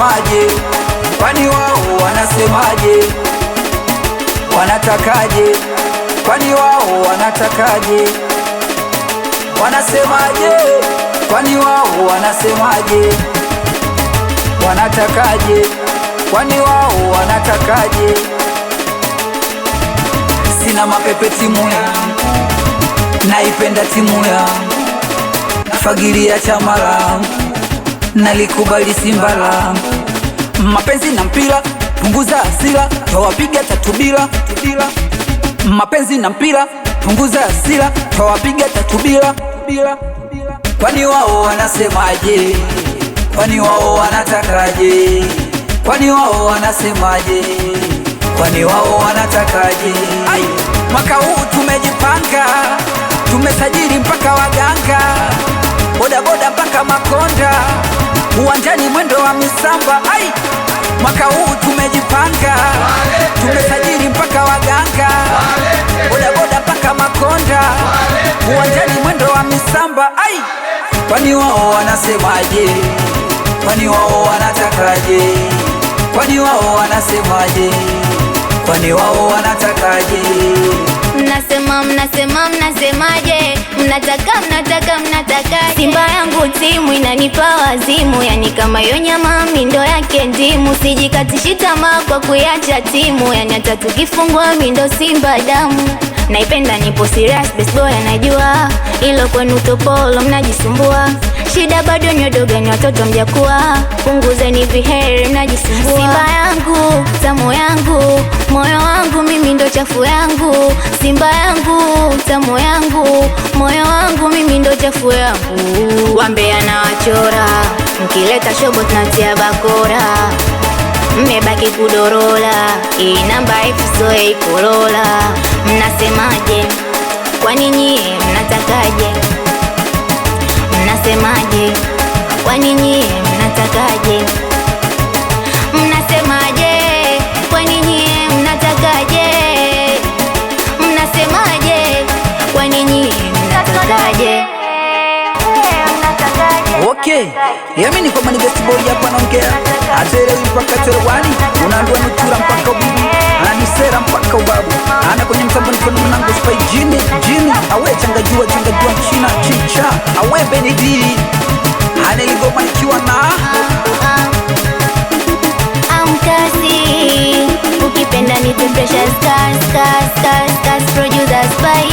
wanasemaje? Kwani wao wanasemaje? Wanatakaje? Kwani wao wanatakaje? Wanasemaje? Kwani wao wanasemaje? Wanatakaje? Kwani wao wanatakaje? Sina mapepe timu yangu, naipenda timu yangu, nafagilia chama langu, nalikubali Simba langu. Mapenzi na mpira, punguza hasira, twawapiga tatu bila. Mapenzi na mpira, punguza hasira, twawapiga tatu bila. Kwani wao wanasemaje? Kwani wao wanatakaje? Kwani wao wanasemaje? Kwani wao wanatakaje? Ai, mwaka huu tumejipanga, tumesajili mpaka waganga, bodaboda mpaka makonda, uwanjani mwendo wa misamba. Ai, mwaka huu tumejipanga, tumesajili mpaka waganga, bodaboda mpaka makonda, uwanjani mwendo wa misamba. Ai, kwani wao wanasemaje? Kwani wao wanatakaje? Kwani wao wanasemaje? Kwani wao wanatakaje? Mnasemaje? Mnataka Simba yangu timu inanipa wazimu, yani kama yo nyama mindo yake ndimu. Sijikatishi tamaa kwa kuiacha timu, yani hata tukifungwa mindo Simba damu. Naipenda nipo serious, best boy anajua, ilo kwenu topolo mnajisumbua. Shida bado nyodoga ni watoto mjakuwa, punguzeni viheri mnajisumbua. Simba yangu, tamu yangu, moyo wangu mimi ndo chafu yangu. Simba yangu, tamu yangu, moyo wangu mimi ndo chafu yangu. Wambea na wachora, mkileta shobo tunatia bakora. Mmebaki kudorola, hii namba ifuso ikorola. Mnasemaje? Kwani nyie mnatakaje? Mnasemaje? Kwani nyie mnatakaje? Mnasemaje? Kwani nyie mnatakaje? Mnasemaje? Kwani nyie mnatakaje? Okay, yami ni kwa mani best boy hapa naongea. Atelewi mpaka terewani, unaandua nutura mpaka ubibi, ananisera mpaka ubabu, ana kwenye mtambo nikono mnango spy jini. Awe changajua mchina chicha, awe benedi, ane ligoma nikiwa na Amkasi, ukipenda nite pressure scars, producers by